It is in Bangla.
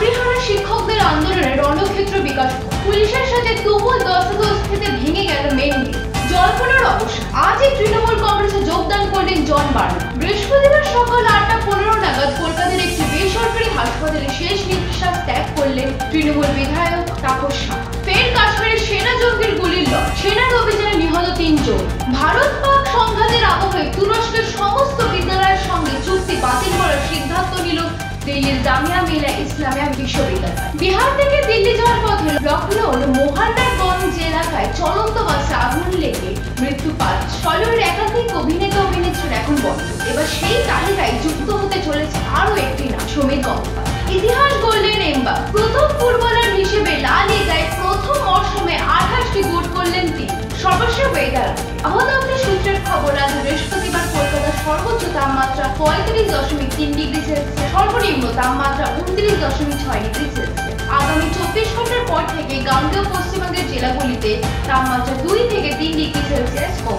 চাকরিহারা শিক্ষকদের আন্দোলনে রণক্ষেত্র বিকাশ। পুলিশের সাথে তুমুল ধস্তাধস্তিতে ভেঙে গেল মেন গেট। জল্পনার অবসান। আজই তৃণমূল কংগ্রেসে যোগদান করলেন জন বার্লা। বৃহস্পতিবার সকাল 8:15 নাগাদ কলকাতার একটি বেসরকারি হাসপাতালে শেষ নিঃশ্বাস ত্যাগ করলেন তৃণমূল বিধায়ক তাপস সাহা। ফের কাশ্মীরের সেনা জঙ্গির গুলির লড়াই। সেনার অভিযানে নিহত 3 জন। ভারত পাক সংঘাতের আবহে তুরস্কের সমস্ত বিদ্যালয়ের সঙ্গে চুক্তি বাতিল করার সিদ্ধান্ত নিল দিল্লির জামিয়া মিলিয়া ইসলামিয়া বিশ্ববিদ্যালয়। বিহার থেকে দিল্লি যাওয়ার পথে লখনৌর মোহান্নাগঞ্জ এলাকায় চলন্ত বাসে আগুন লেগে মৃত্যু 5। টলিউডের একাধিক অভিনেতা অভিনেত্রীর এখন বন্ধ। এবার সেই তালিকায় যুক্ত হতে চলেছে আরো একটি নাম, সমীর গঙ্গোপাধ্যায়। ইতিহাস গড়লেন এমবাপ্পে। প্রথম ফুটবলার হিসেবে লা লিগায় প্রথম মরশুমে 28টি গোল করলেন তিনি। সর্বশেষ ওয়েদার আবহাওয়া সূত্রের খবর, আজ বৃহস্পতিবার কলকাতার সর্বোচ্চ তাপমাত্রা 35.3 ডিগ্রি সেলসিয়াস, সর্বনিম্ন তাপমাত্রা 29.6 ডিগ্রি সেলসিয়াস। আগামী 24 ঘন্টার পর থেকে গাঙ্গেয় পশ্চিমবঙ্গের জেলাগুলিতে তাপমাত্রা 2 থেকে 3 ডিগ্রি সেলসিয়াস কমবে।